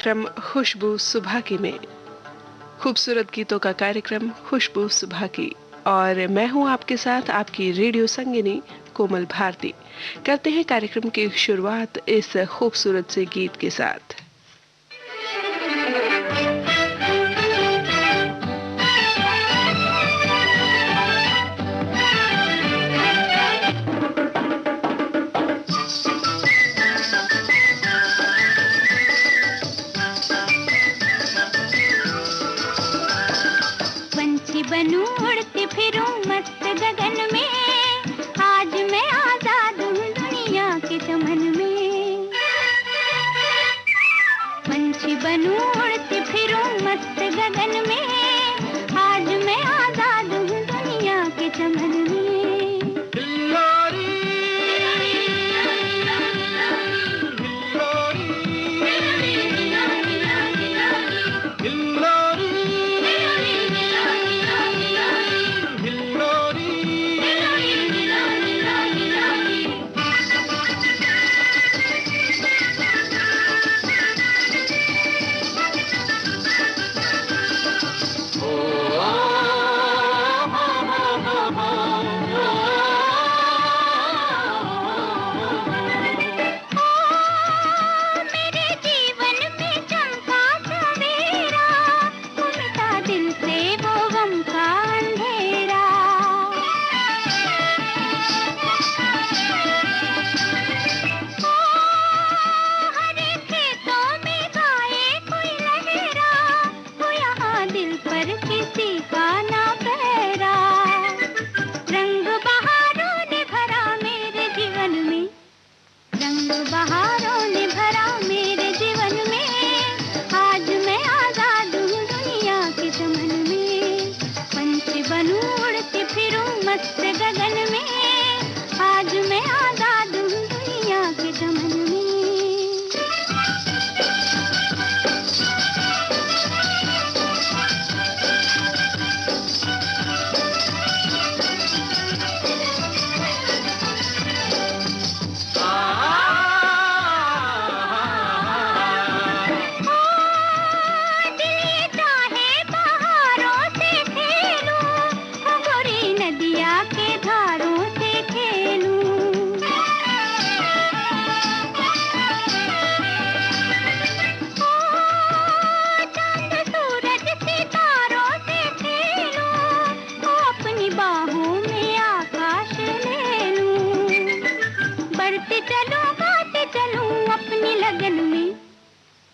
कार्यक्रम खुशबू सुबह की में खूबसूरत गीतों का कार्यक्रम खुशबू सुबह की, और मैं हूं आपके साथ आपकी रेडियो संगिनी कोमल भारती। करते हैं कार्यक्रम की शुरुआत इस खूबसूरत से गीत के साथ। बनूं उड़ती फिरूं मस्त गगन में, आज मैं आजाद हूँ दुनिया के चमन में। पंछी बनूं उड़ती फिरूं मस्त गगन में, आज मैं आजाद हूँ दुनिया के चमन में।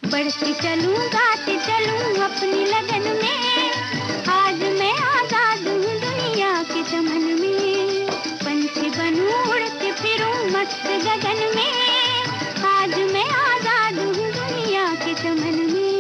बढ़ती चलूं गाती चलूं अपनी लगन में, आज मैं आजाद हूँ दुनिया के चमन में। पंछी बनूं उड़ती फिरूं मस्त गगन में, आज मैं आजाद हूँ दुनिया के चमन में।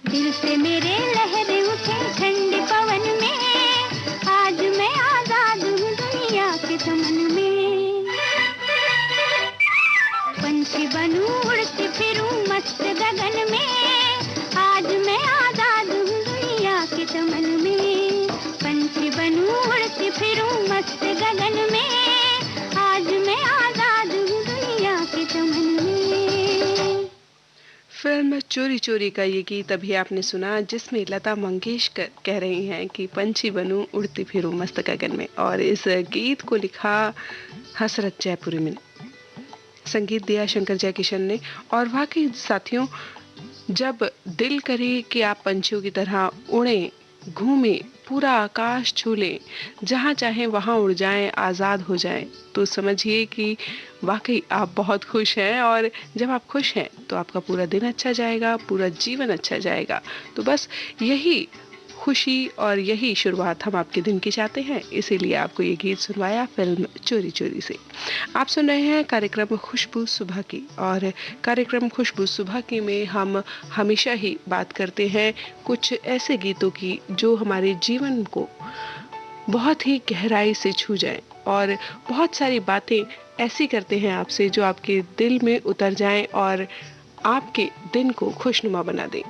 दिल से मेरे लहरें उठे ठंडे पवन में, आज मैं आजाद हूँ दुनिया के चमन में। पंछी बनूं उड़ती फिरूं मस्त गगन में, आज मैं आजाद हूँ दुनिया के चमन में। पंछी बनूं उड़ती फिरूं मस्त गगन में, आज मैं आजाद हूँ दुनिया के चमन में। फिल्म चोरी चोरी का ये गीत अभी आपने सुना, जिसमें लता मंगेशकर कह रही हैं कि पंछी बनूं उड़ती फिरूं मस्त गगन में, और इस गीत को लिखा हसरत जयपुरी ने। संगीत दिया शंकर जयकिशन ने। और वाकई साथियों, जब दिल करे कि आप पंछियों की तरह उड़ें, घूमें, पूरा आकाश छू लें, जहाँ चाहें वहाँ उड़ जाएं, आज़ाद हो जाएं, तो समझिए कि वाकई आप बहुत खुश हैं। और जब आप खुश हैं तो आपका पूरा दिन अच्छा जाएगा, पूरा जीवन अच्छा जाएगा। तो बस यही खुशी और यही शुरुआत हम आपके दिन की चाहते हैं, इसीलिए आपको ये गीत सुनवाया फिल्म चोरी चोरी से। आप सुन रहे हैं कार्यक्रम खुशबू सुबह की, और कार्यक्रम खुशबू सुबह की में हम हमेशा ही बात करते हैं कुछ ऐसे गीतों की जो हमारे जीवन को बहुत ही गहराई से छू जाएं, और बहुत सारी बातें ऐसी करते हैं आपसे जो आपके दिल में उतर जाएं और आपके दिन को खुशनुमा बना दें।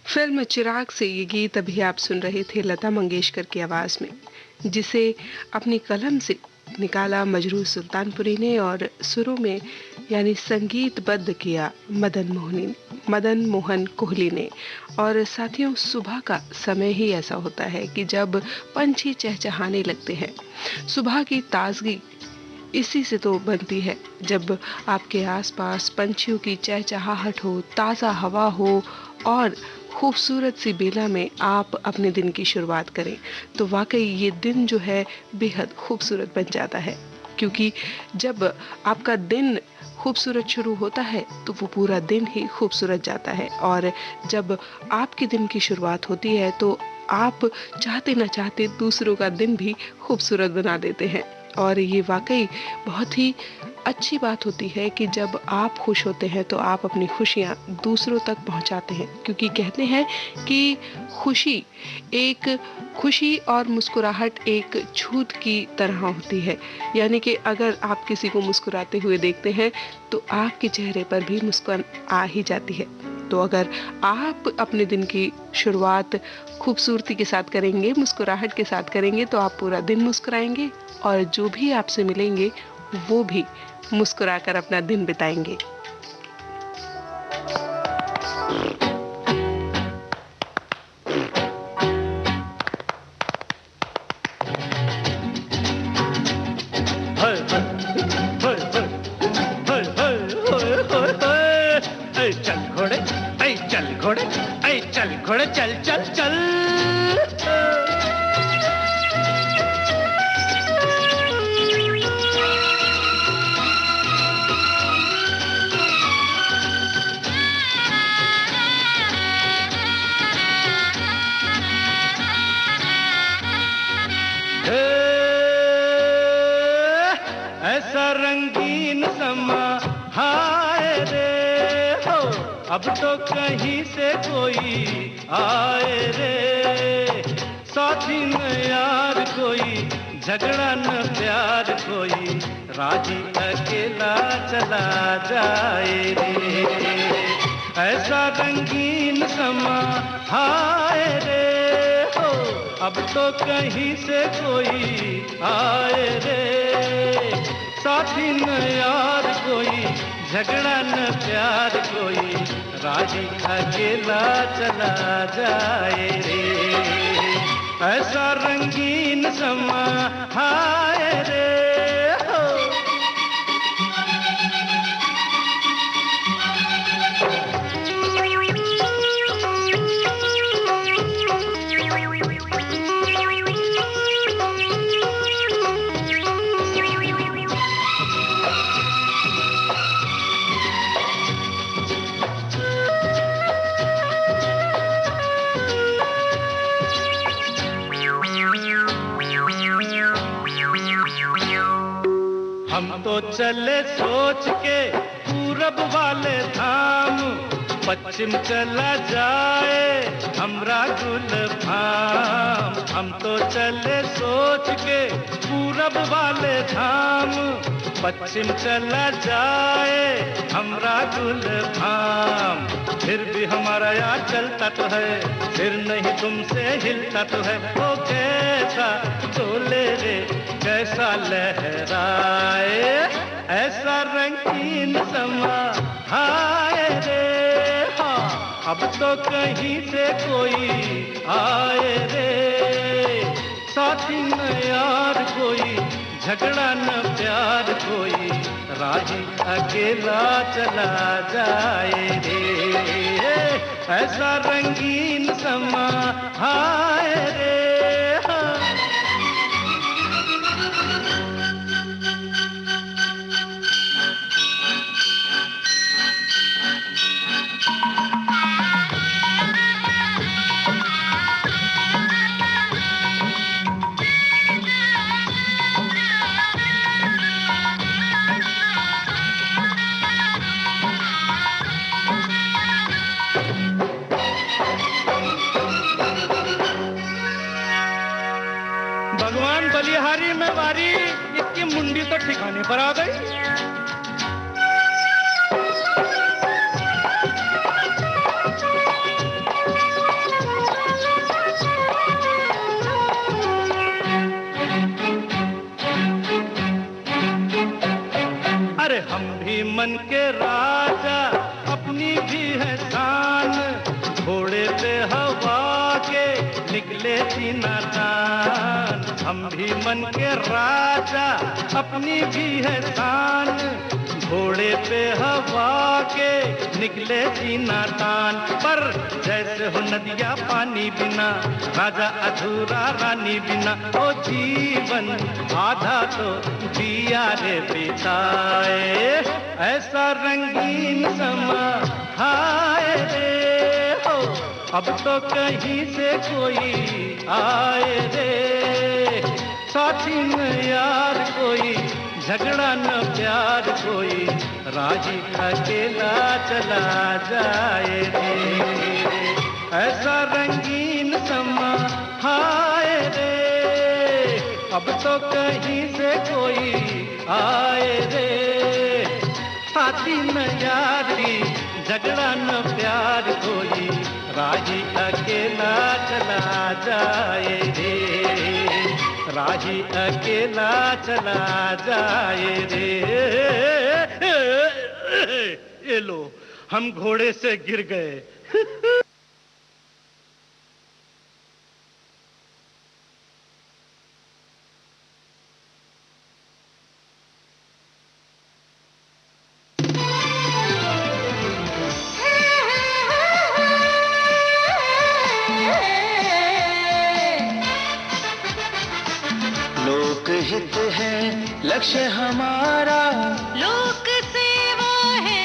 फिल्म चिराग से ये गीत अभी आप सुन रहे थे लता मंगेशकर की आवाज में, जिसे अपनी कलम से निकाला मजरू सुल्तानपुरी ने और सुरों में यानी संगीतबद्ध किया मदन मोहनी ने। मदन मोहन कोहली ने। और साथियों, सुबह का समय ही ऐसा होता है कि जब पंछी चहचहाने लगते हैं। सुबह की ताजगी इसी से तो बनती है, जब आपके आसपास पंछियों की चहचहाहट हो, ताज़ा हवा हो और खूबसूरत सी बेला में आप अपने दिन की शुरुआत करें, तो वाकई ये दिन जो है बेहद खूबसूरत बन जाता है। क्योंकि जब आपका दिन खूबसूरत शुरू होता है तो वो पूरा दिन ही खूबसूरत जाता है। और जब आपके दिन की शुरुआत होती है तो आप चाहते न चाहते दूसरों का दिन भी खूबसूरत बना देते हैं। और ये वाकई बहुत ही अच्छी बात होती है कि जब आप खुश होते हैं तो आप अपनी खुशियाँ दूसरों तक पहुँचाते हैं। क्योंकि कहते हैं कि खुशी और मुस्कुराहट एक छूत की तरह होती है। यानी कि अगर आप किसी को मुस्कुराते हुए देखते हैं तो आपके चेहरे पर भी मुस्कान आ ही जाती है। तो अगर आप अपने दिन की शुरुआत खूबसूरती के साथ करेंगे, मुस्कुराहट के साथ करेंगे, तो आप पूरा दिन मुस्कुराएंगे और जो भी आपसे मिलेंगे वो भी मुस्कुराकर अपना दिन बिताएंगे। घोड़े चल चल चल। ऐसा रंगीन समा हाय रे हो, अब तो कहीं से कोई आए रे। साथी न यार कोई, झगड़ा न प्यार कोई, राही अकेला चला जाए रे। ऐसा रंगीन समा हाय रे हो, अब तो कहीं से कोई आए रे। साथी न यार कोई, झगड़ा न प्यार कोई, राही अकेला चला जाए रे। ऐसा रंगीन समा हाय रे हो। हम तो चले सोच के पूरब वाले धाम, पश्चिम चला जाए हमरा गुलफाम। हम तो चले सोच के पूरब वाले धाम, पश्चिम चला जाए हमरा गुलफाम। फिर भी हमारा याद चलता तो है, फिर नहीं तुमसे हिलता तो है। ओ कैसा डोले रे, कैसा लहराए, ऐसा रंगीन समा हाय रे। हाँ, अब तो कहीं से कोई आए रे। साथी न यार कोई, झगड़ा न प्यार कोई, राही अकेला चला जाए रे। ऐसा रंगीन समा हाय रे। भगवान बलिहारी में वारी, इसकी मुंडी तो ठिकाने पर आ गई। अरे हम भी मन के राजा, अपने अपनी भी है शान, घोड़े पे हवा के निकले सीना तान। हम भी मन के राजा, अपनी भी है शान, घोड़े पे हवा के निकले सीना तान। पर जैसे हो नदिया पानी बिना, राजा अधूरा रानी बिना। ओ जीवन आधा तो दिया रे बिताए, ऐसा रंगीन समा हाय रे हो। अब तो कहीं से कोई आए रे, साथी न यार कोई, झगड़ा न प्यार कोई, राही अकेला चला जाए रे। ऐसा रंगीन समा हाय रे, अब तो कहीं से कोई आए रे, साथी न यारी, झगड़ा न प्यार कोई, राही अकेला चला जाए रे, राही अकेला चला जाए रे। ये लो, हम घोड़े से गिर गए। लोकहित है लक्ष्य हमारा, लोक सेवा है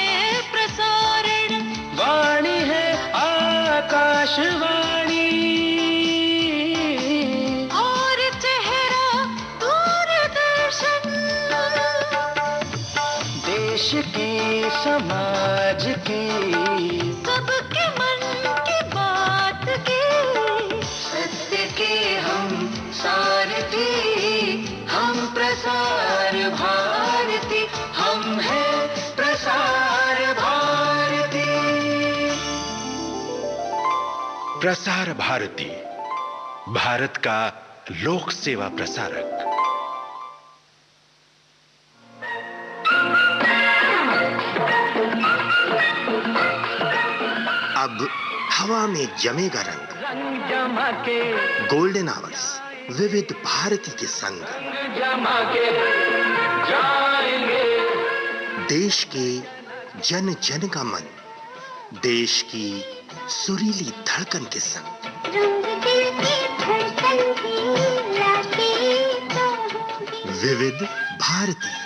प्रसारण, वाणी है आकाशवाणी, और चेहरा दूरदर्शन। देश की समाज की सबके मन की बात की, सत्य के हम सारथी, हम प्रसार भारती, हम हैं प्रसार भारती। प्रसार भारती, भारत का लोक सेवा प्रसारक। अब हवा में जमेगा रंग, रंग जमा के, गोल्डन आवर्स विविध भारती के संग, जमा के जाएंगे। देश के जन जन का मन, देश की सुरीली धड़कन के संग। रंग दिल की धड़कन की लाके तो विविध भारती।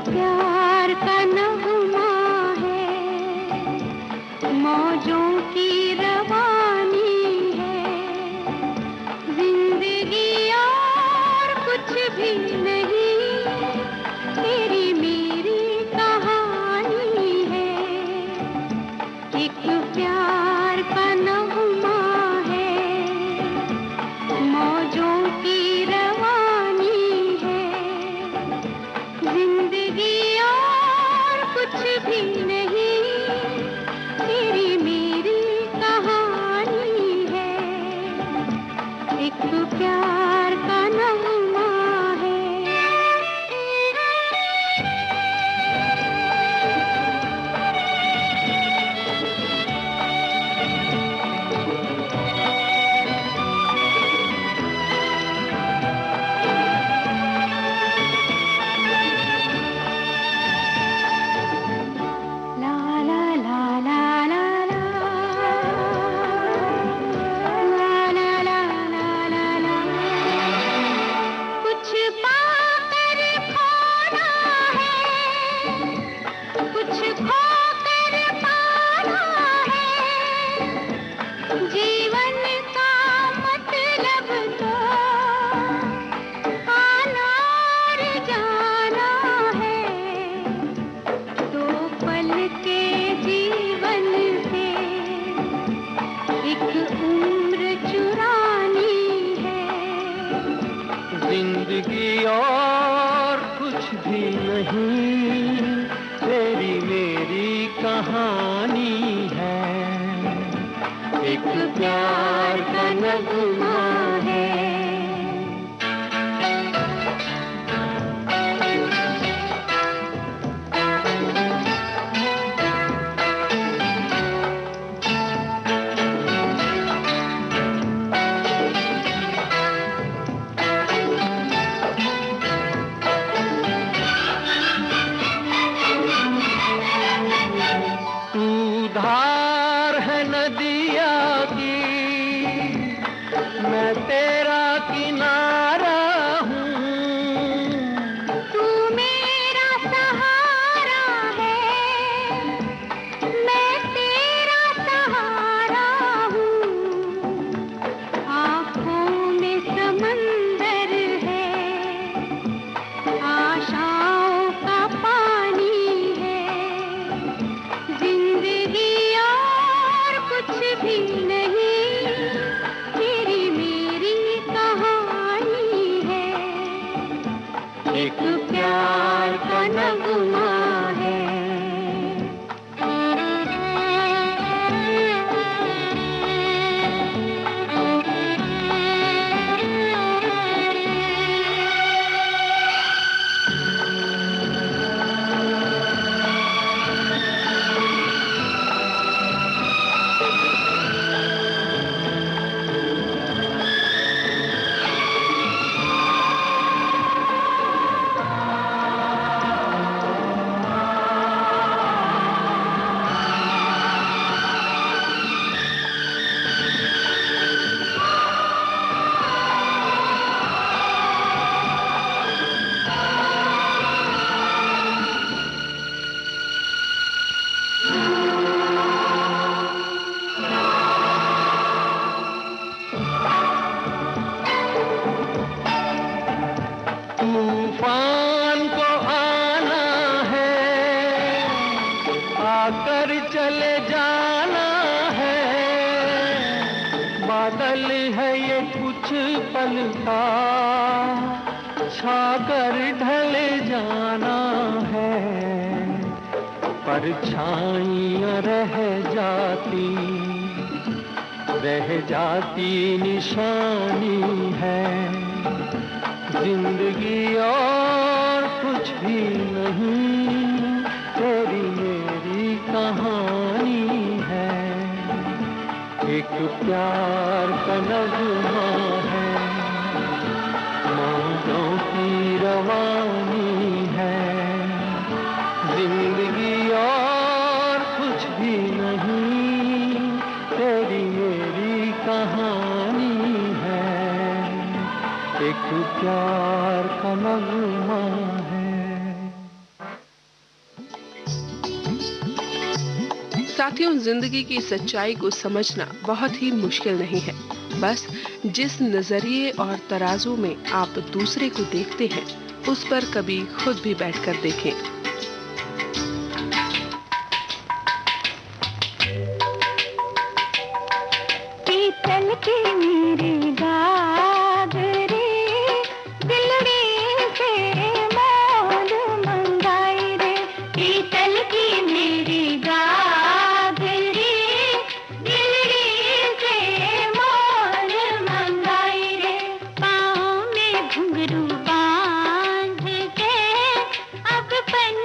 प्यार का नगमा है, मौजों की रवानी है, जिंदगी और कुछ भी नहीं, तेरी मेरी कहानी है। एक प्यार का नगमा है, मौजों की रवानी है, जिंदगी और कुछ भी नहीं, तेरी मेरी कहानी है। एक प्यार का नगमा है। ला एक प्यार का नगमा है। छाकर ढल जाना है, परछाइयाँ रह जाती निशानी है। जिंदगी और कुछ भी नहीं, तेरी मेरी कहानी है। एक प्यार का नगमा है, मौजों की रवानी है। जिंदगी और कुछ भी नहीं, तेरी मेरी कहानी है। एक प्यार का नगमा है। साथियों, जिंदगी की सच्चाई को समझना बहुत ही मुश्किल नहीं है। बस जिस नजरिए और तराजू में आप दूसरे को देखते हैं, उस पर कभी खुद भी बैठकर देखें। पीतल की मेरी गागरे दिलड़ी से मोल मंगाई रे। पीतल की मेरी गागरे दिलड़ी से मोल मंगाई रे। पाँव में घुंघरू बांध के अब बन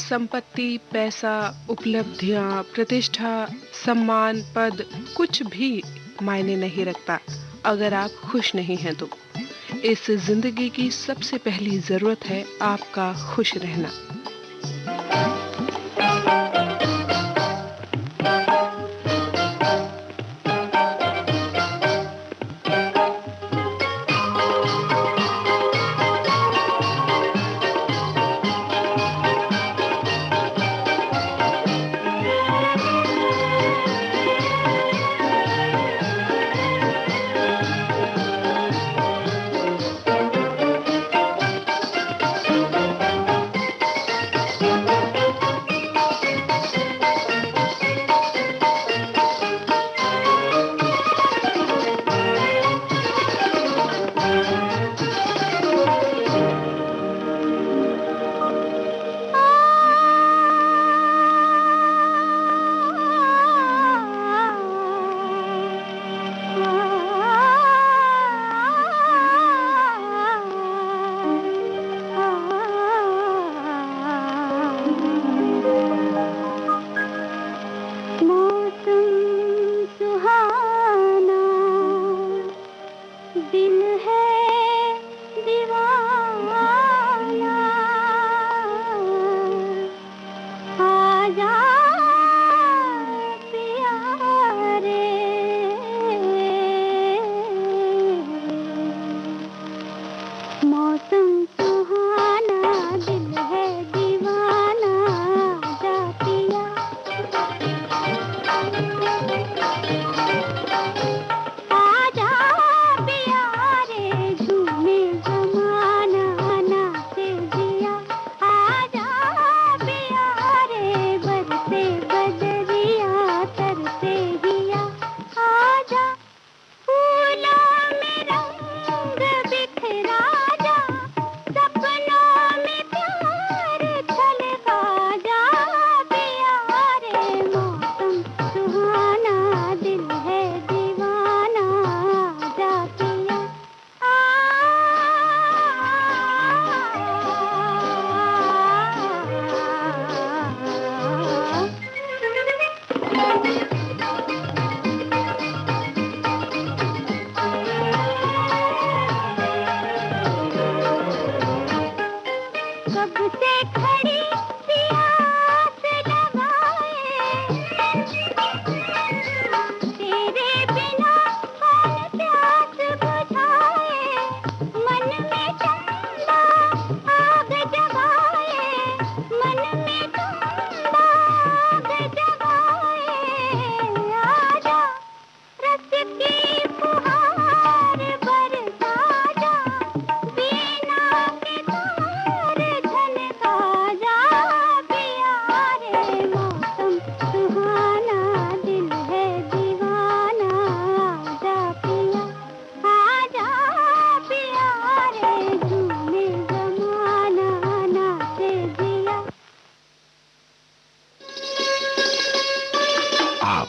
संपत्ति, पैसा, उपलब्धियां, प्रतिष्ठा, सम्मान, पद कुछ भी मायने नहीं रखता अगर आप खुश नहीं हैं तो। इस जिंदगी की सबसे पहली जरूरत है आपका खुश रहना।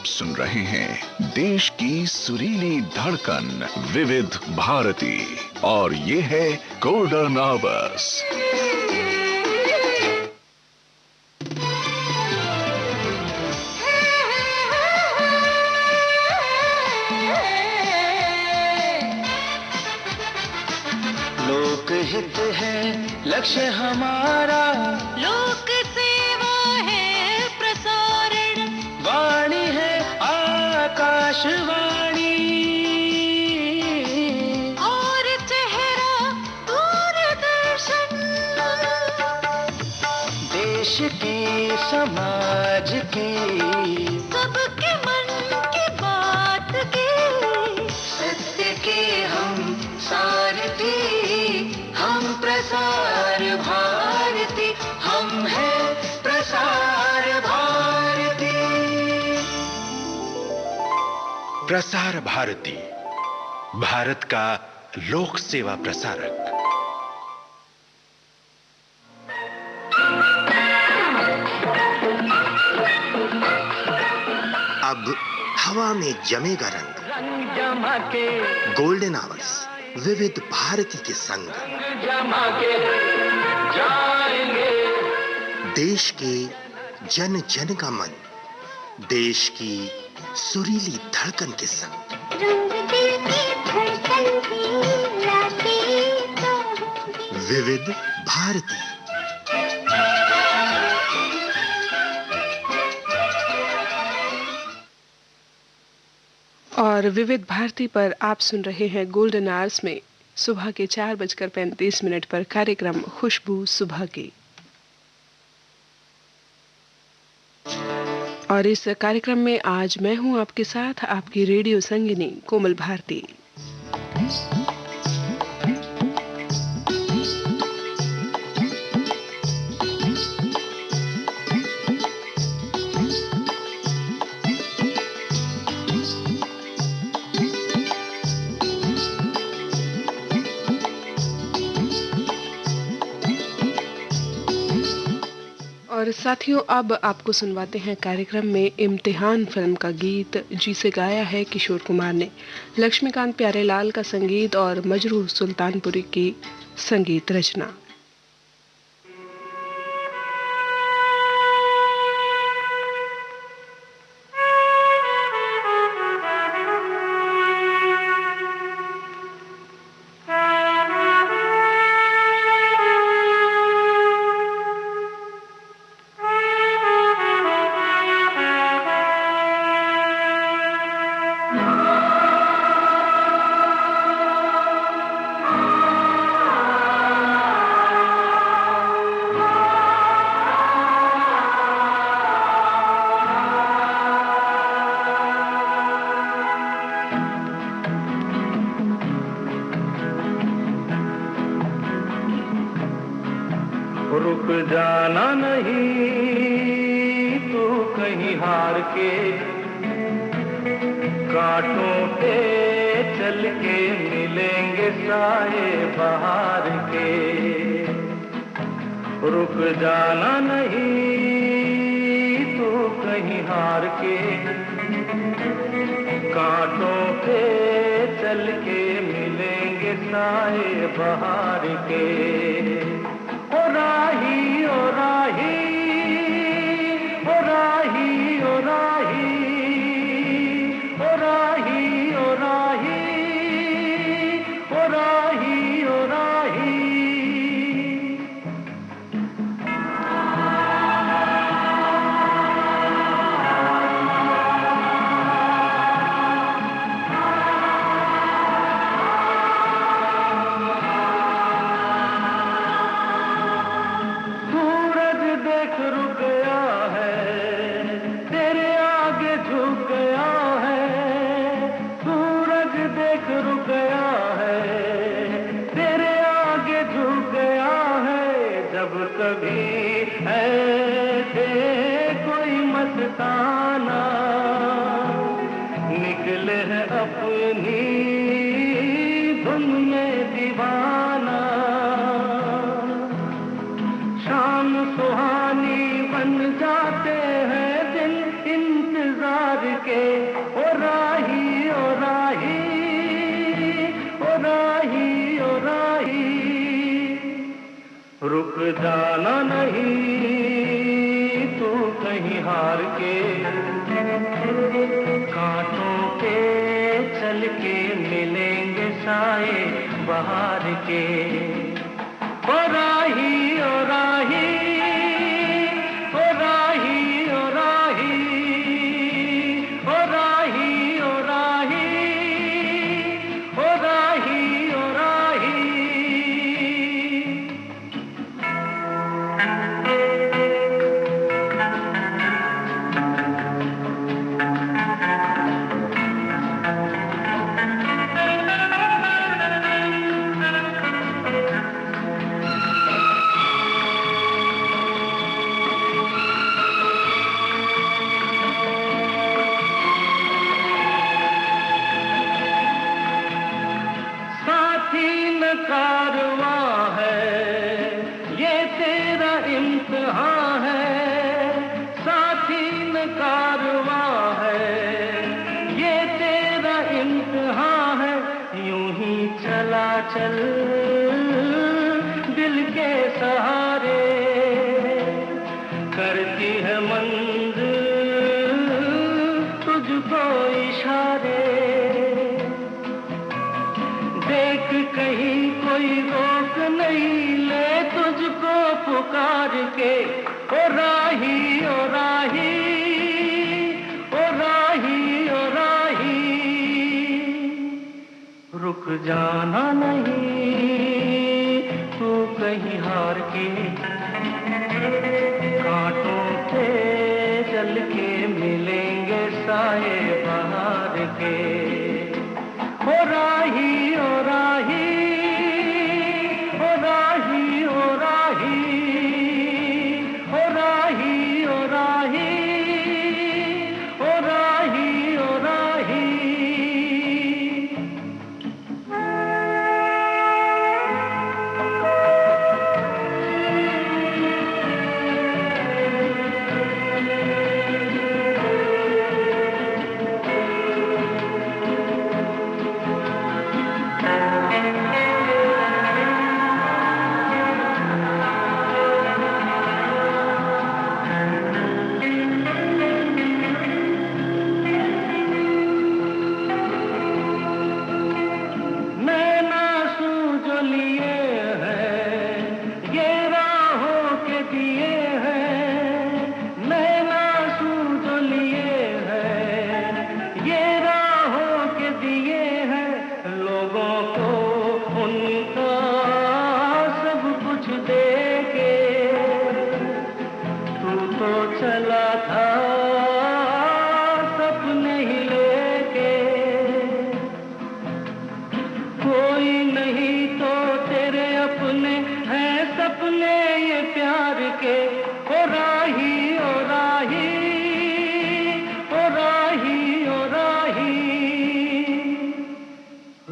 सुन रहे हैं देश की सुरीली धड़कन विविध भारती और ये है गोल्डन आवर्स। लोकहित है लक्ष्य हमारा, लोक सेवा है प्रसारण, वाणी है आकाशवाणी और चेहरा दूरदर्शन। देश की समाज की सबके मन की बात की, सत्य के हम सारथी, हम प्रसार भारती, हम है प्रसार भारती। प्रसार भारती, भारत का लोक सेवा प्रसारक। अब हवा में जमेगा रंग, रंग जमा के गोल्डन आवर्स विविध भारती के संग। जमा के जाएंगे, देश के जन जन का मन, देश की सुरीली धड़कन के संग। रंग दिल की धड़कन की रातें तो होंगी। विविध भारती। और विविध भारती पर आप सुन रहे हैं गोल्डन आवर्स में सुबह के 4:35 पर कार्यक्रम खुशबू सुबह की। और इस कार्यक्रम में आज मैं हूं आपके साथ आपकी रेडियो संगिनी कोमल भारती। और साथियों, अब आपको सुनवाते हैं कार्यक्रम में इम्तिहान फिल्म का गीत, जिसे गाया है किशोर कुमार ने। लक्ष्मीकांत प्यारेलाल का संगीत और मजरूह सुल्तानपुरी की संगीत रचना। रुक जाना नहीं तू कहीं हार के, कांटों पे चल के मिलेंगे साए बहार के। रुक जाना नहीं तू कहीं हार के, कांटों पे चल के मिलेंगे साए बहार के। ओ राही ओ राही ओ राही ओ राही ओ राही ओ राही ओ राही ओ राही। कभी ऐसे कोई मस्ताना निकले है अपनी धुन में दीवाना। शाम सुहानी बन जाते हैं दिन इंतजार के। ओ राही ओ राही ओ राही ओ राही। रुक जाना नहीं तू कहीं हार के, कांटों पे चल के मिलेंगे साए बहार के। ओ राही ओ राही ओ राही ओ राही ओ राही ओ राही ओ राही ओ राही। कारवां है ये तेरा इम्तिहान है, साथी न कारवां है ये तेरा इम्तिहान है। यूं ही चला चल दिल के सहारे, तुझको इशारे, देख कहीं कोई रोक नहीं ले तुझको पुकार के। ओ राही ओ राही ओ राही ओ राही, रुक जाना नहीं तू कहीं हार के, कांटों पे चल के मिलेंगे साए बहार के। ओ राही ओ राही ओ राही ओ राही ओ राही ओ राही ओ राही ओ राही।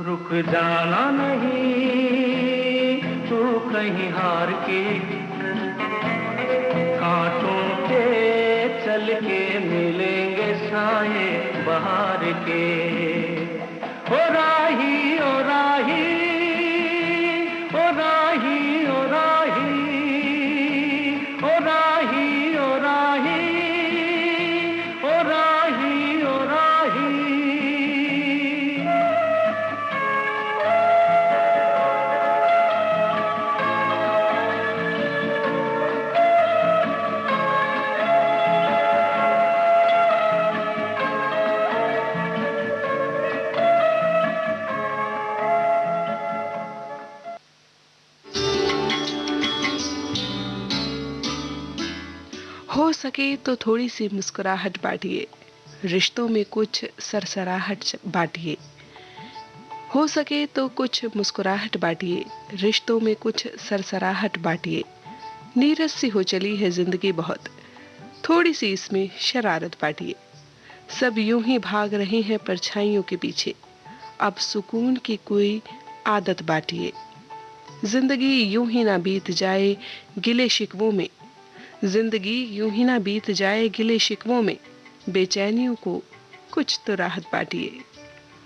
रुक जाना नहीं तू कहीं हार के, कांटों पे चल के मिलेंगे साए बहार के। ओ राही ओ राही ओ राही ओ राही ओ राही ओ राही ओ राही ओ राही। हो सके तो थोड़ी सी मुस्कुराहट बांटिए, रिश्तों में कुछ सरसराहट बांटिए। हो सके तो कुछ मुस्कुराहट बांटिए, रिश्तों में कुछ सरसराहट बांटिए। नीरस सी हो चली है जिंदगी बहुत, थोड़ी सी इसमें शरारत बांटिए। सब यूं ही भाग रहे हैं परछाइयों के पीछे, अब सुकून की कोई आदत बांटिए। जिंदगी यूं ही ना बीत जाए गिले शिकवों में, जिंदगी यूं ही ना बीत जाए गिले शिकवों में। बेचैनियों को कुछ तो राहत बांटिए।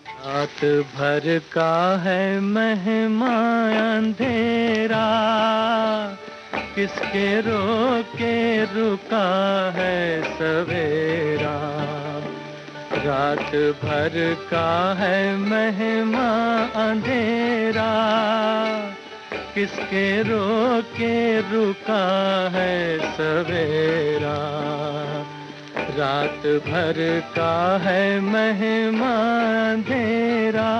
रात भर का है मेहमान अंधेरा, किसके रोके रुका है सवेरा। रात भर का है मेहमान अंधेरा, किसके रोके रुका है सवेरा। रात भर का है मेहमान अंधेरा।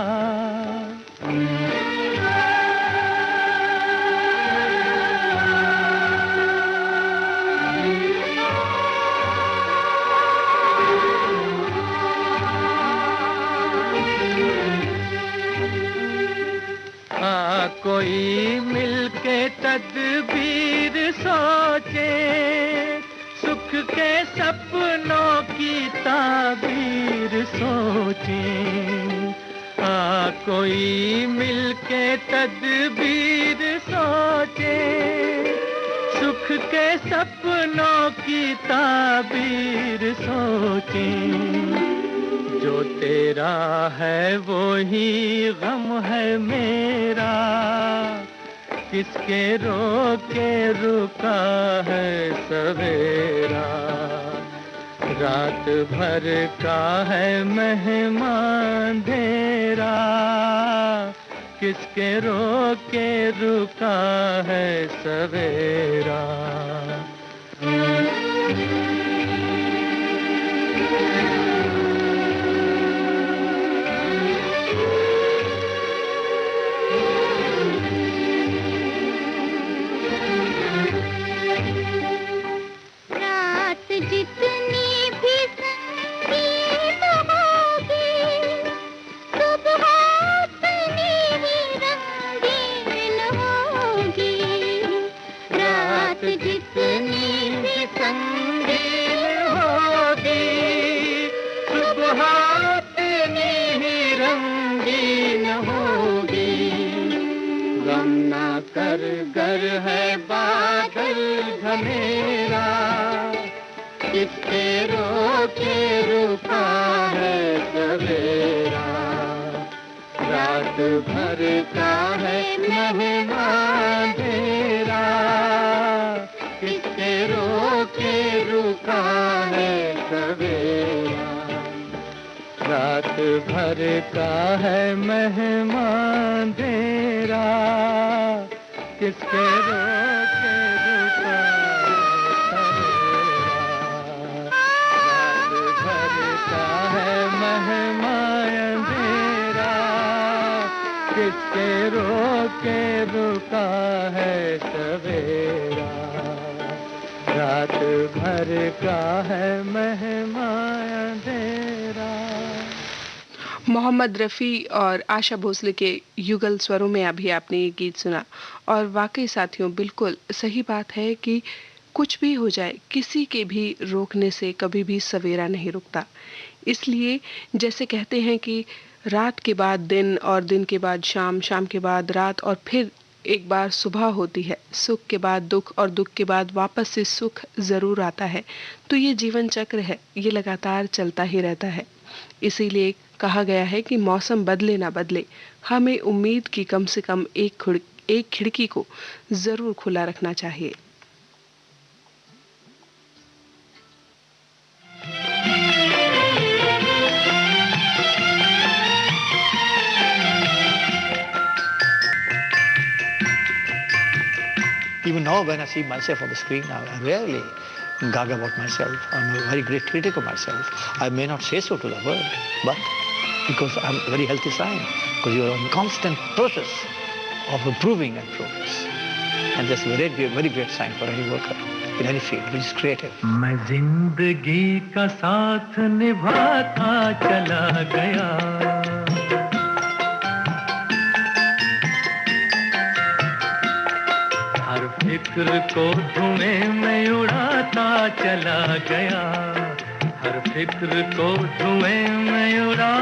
कोई मिलके तदबीर सोचे, सुख के सपनों की ताबीर सोचे। कोई मिलके तदबीर सोचे, सुख के सपनों की ताबीर सोचे। जो तेरा है वो ही गम है मेरा, किसके रोके रुका है सवेरा। रात भर का है मेहमान अंधेरा, किसके रोके रुका है सवेरा। कर गर है बादल घनेरा, किसके रोके रुका है सवेरा। रात भर का है मेहमान अंधेरा, किसके रोके रुका है सवेरा। रात भर का है मेहमान अंधेरा, किसके रोके रुका है सवेरा। रात भर का है मेहमान अंधेरा, किसके रोके रुका है सवेरा। रात भर का है मेहमान अंधेरा। मोहम्मद रफ़ी और आशा भोसले के युगल स्वरों में अभी आपने ये गीत सुना। और वाकई साथियों, बिल्कुल सही बात है कि कुछ भी हो जाए, किसी के भी रोकने से कभी भी सवेरा नहीं रुकता। इसलिए जैसे कहते हैं कि रात के बाद दिन और दिन के बाद शाम, शाम के बाद रात और फिर एक बार सुबह होती है। सुख के बाद दुख और दुख के बाद वापस से सुख ज़रूर आता है। तो ये जीवन चक्र है, ये लगातार चलता ही रहता है। इसीलिए कहा गया है कि मौसम बदले ना बदले, हमें उम्मीद की कम से कम एक खिड़की को ज़रूर खुला रखना चाहिए। Even now when I see myself on the screen, I rarely gag about myself. I'm a very great critic of myself. I may not say so to the world, but because I'm a very healthy sign, because you're in constant process of improving and progress. And that's a very great sign for any worker in any field, which is creative. मैं जिंदगी का साथ निभाता चला गया, हर फिक्र को धुएं में उड़ाता चला गया, हर फिक्र को धुएं में उड़ा।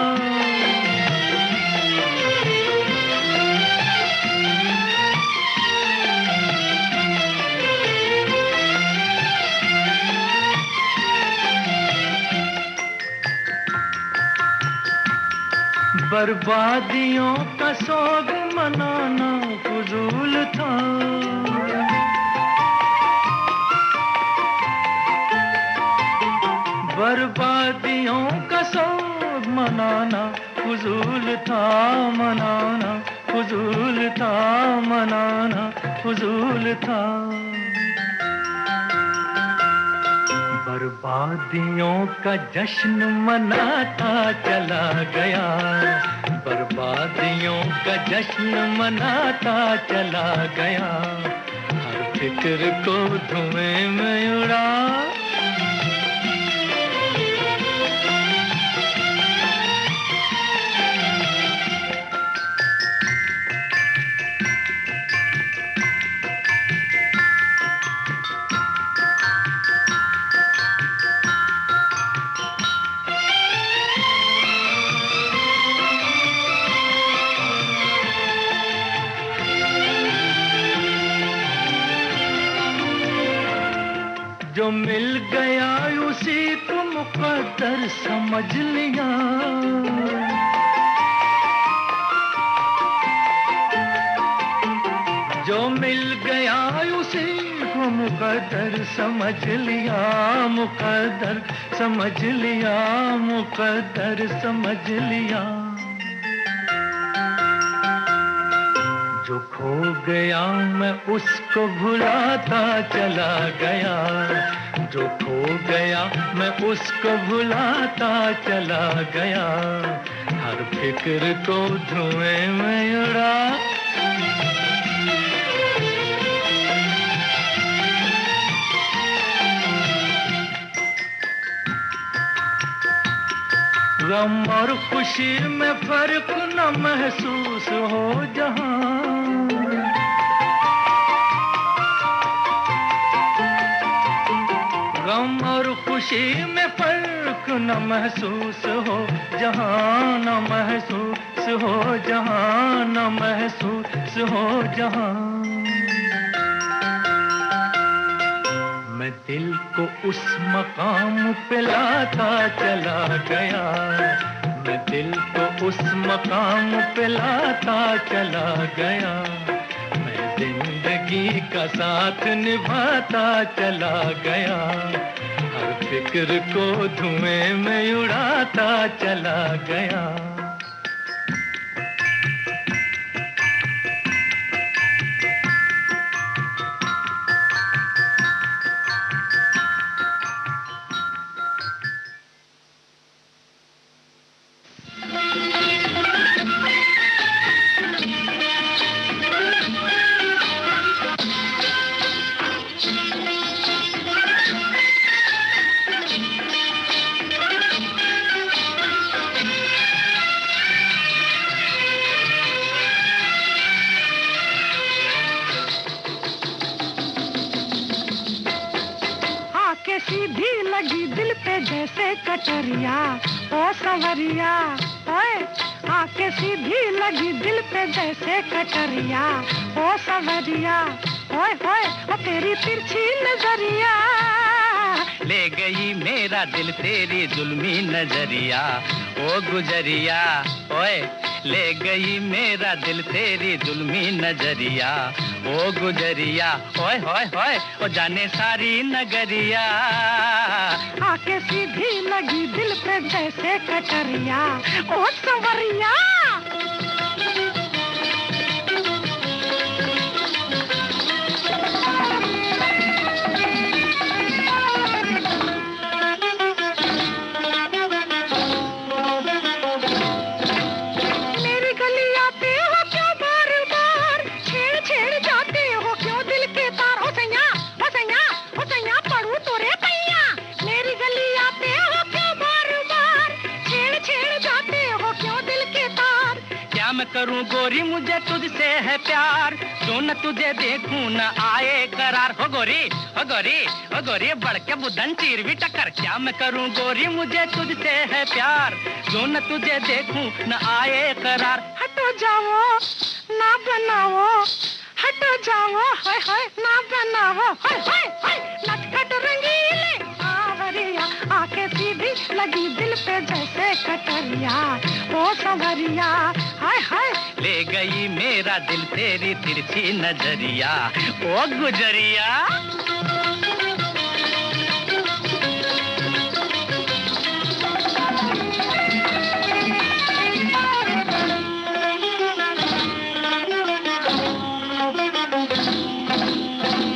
बर्बादियों का सोग मनाना फजूल था, बर्बादियों का सोग मनाना फजूल था, मनाना फजूल था, मनाना फजूल था। बर्बादियों का जश्न मनाता चला गया, बर्बादियों का जश्न मनाता चला गया, हर फिक्र को धुएं में उड़ा। जो मिल गया उसी को मुकद्दर समझ लिया, जो मिल गया उसी को मुकद्दर समझ लिया, मुकद्दर समझ लिया, मुकद्दर समझ लिया। जो खो गया मैं उसको भुलाता चला गया, जो खो गया मैं उसको भुलाता चला गया। हर फिक्र को धुएं में उड़ा, गम और खुशी में फर्क न महसूस हो जहां, गम और खुशी में फर्क न महसूस हो जहां, न महसूस हो जहां, न महसूस हो जहां। मैं दिल को उस मकाम पे लाता चला गया, मैं दिल को उस मकाम पे लाता चला गया। मैं जिंदगी का साथ निभाता चला गया, हर फिक्र को धुएं में उड़ाता चला गया। सीधी लगी दिल पे जैसे कटरिया, ओ सवरिया ओए, आके सीधी लगी दिल पे जैसे कटरिया, ओ सवरिया ओए ओए, ओ तेरी तिरछी नजरिया ले गई मेरा दिल तेरी जुल्मी नजरिया, ओ गुजरिया ओए, ले गई मेरा दिल तेरी जुल्मी नजरिया, ओ गुजरिया ओए होए होए, ओ जाने सारी नगरिया। आके सीधी लगी दिल पे जैसे कटरिया, ओ सवरिया। मैं करूं गोरी मुझे तुझसे है प्यार, जो न तुझे देखूं न आए करार। हो गोरी हो गोरी हो गोरी, बढ़ के बुधन चीर भी टक्कर। क्या मैं करूं गोरी मुझे तुझसे है प्यार, जो न तुझे देखूं न आए करार। हटो जाओ ना बनाओ, हटो जाओ हाय हाय ना बनाओ, हाय हाय हाय नटखट रंगीले आवरिया, आके सीधी लगी दिल पे जैसे कटरिया, ओ सवरिया हाय हाय। ले गई मेरा दिल तेरी तिरछी नजरिया, ओ गुजरिया।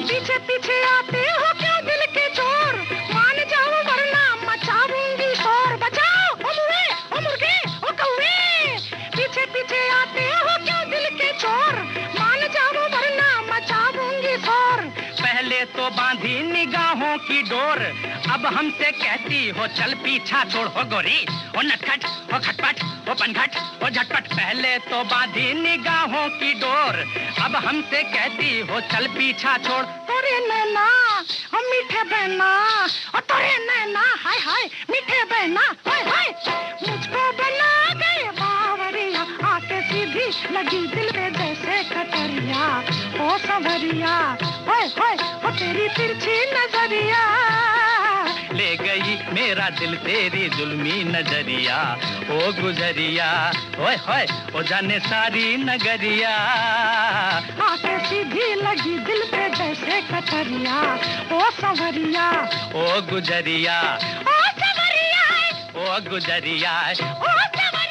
पीछे पीछे आते हो क्यों दिल के चोर, मान जाओ वरना मचाऊंगी शोर। बचाओ ओ मुए ओ मुर्गे ओ कौवे, पीछे पीछे आते हो क्यों दिल के चोर, मान जाओ वरना मचाऊंगी शोर। पहले तो बांधी निगाहों की डोर, अब हमसे कहती हो चल पीछा छोड़। हो गोरी हो नटखट हो खटपट हो पनघट हो झटपट। पहले तो बांधी निगाहों की डोर, अब हमसे कहती हो चल पीछा छोड़। तोरे नैना हम मीठे बहना, और तोरे नैना हाय हाय मीठे बहना, हाय हाय मुझको बना गए बावरिया, आके सीधी लगी दिल पे जैसे कटरिया, ओ सवरिया हाय हाय, ओ तेरी तिरछी नजरिया ले गई मेरा दिल तेरी जुल्मी नजरिया। ओ गुजरिया ओए होए ओ जाने सारी नगरिया। आके सीधी लगी दिल पे जैसे कटरिया। ओ सवरिया ओ गुजरिया ओ सवरिया ओ गुजरिया ओ सवरिया।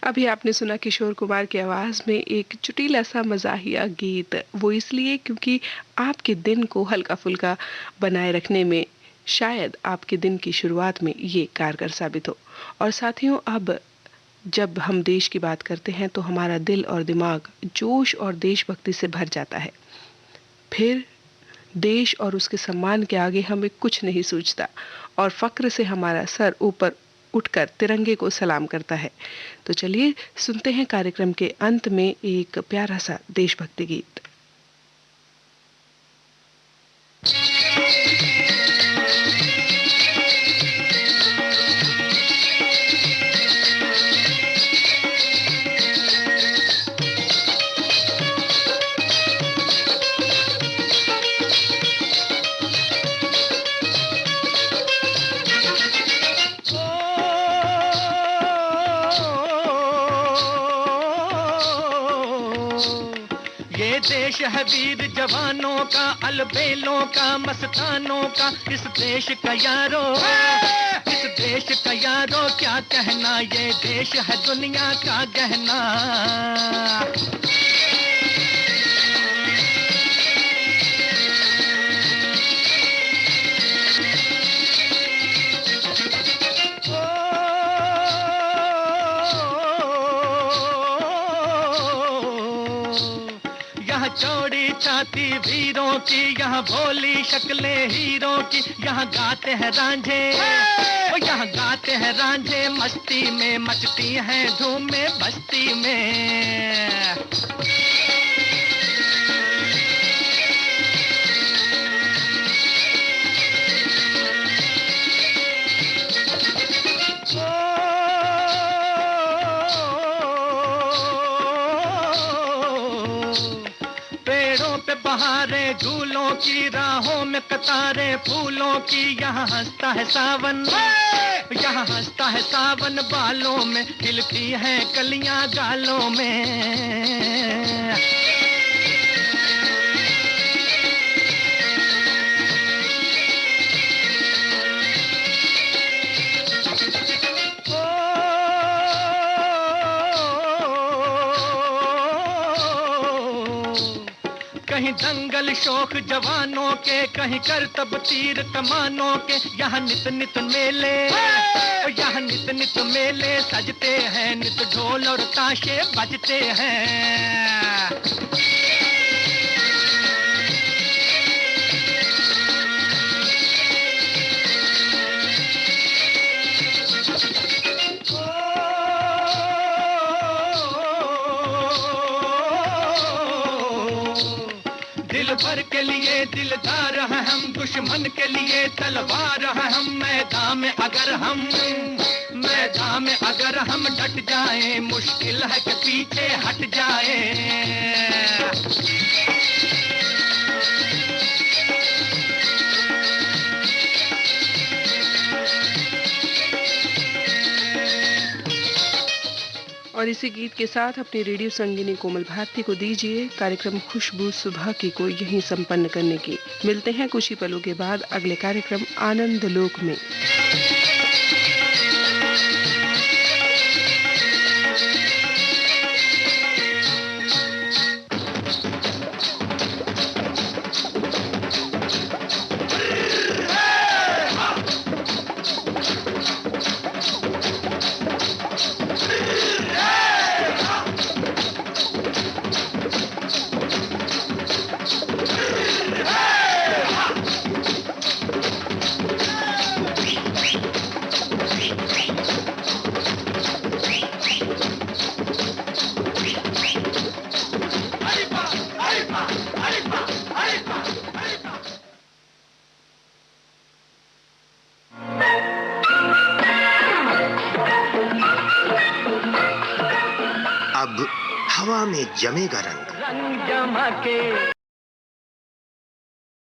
अभी आपने सुना किशोर कुमार की आवाज में एक चुटीला सा मजाहिया गीत। वो इसलिए क्योंकि आपके दिन को हल्का फुल्का बनाए रखने में शायद आपके दिन की शुरुआत में ये कारगर साबित हो। और साथियों, अब जब हम देश की बात करते हैं तो हमारा दिल और दिमाग जोश और देशभक्ति से भर जाता है। फिर देश और उसके सम्मान के आगे हमें कुछ नहीं सूझता और फक्र से हमारा सर ऊपर उठकर तिरंगे को सलाम करता है। तो चलिए सुनते हैं कार्यक्रम के अंत में एक प्यारा सा देशभक्ति गीत। देश है वीर जवानों का, अलबेलों का, मस्तानों का। इस देश का यारो, इस देश का यारो क्या कहना, ये देश है दुनिया का गहना। चौड़ी छाती वीरों की, यहाँ भोली शक्लें हीरों की। यहाँ गाते हैं रांझे, यहाँ गाते हैं रांझे मस्ती में, मचती हैं धूमें बस्ती में। बहारें झूलों की, राहों में कतारें फूलों की। यहाँ हंसता है सावन, यहाँ हंसता है सावन बालों में, खिलती हैं कलियां गालों में। कहीं दंगल शौक जवानों के, कहीं करतब तीर कमानों के। यहाँ नित नित मेले, यहाँ नित नित मेले सजते हैं, नित ढोल और ताशे बजते हैं। भर के लिए दिलदार हैं हम, दुश्मन के लिए तलवार हैं हम। मैदान में अगर हम डट जाएं, मुश्किल है कि पीछे हट जाएं। और इसी गीत के साथ अपनी रेडियो संगिनी कोमल भारती को दीजिए कार्यक्रम खुशबू सुबह की को यहीं संपन्न करने की। मिलते हैं कुछ ही पलों के बाद अगले कार्यक्रम आनंद लोक में। अब हवा में जमेगा रंग, रंग जमा के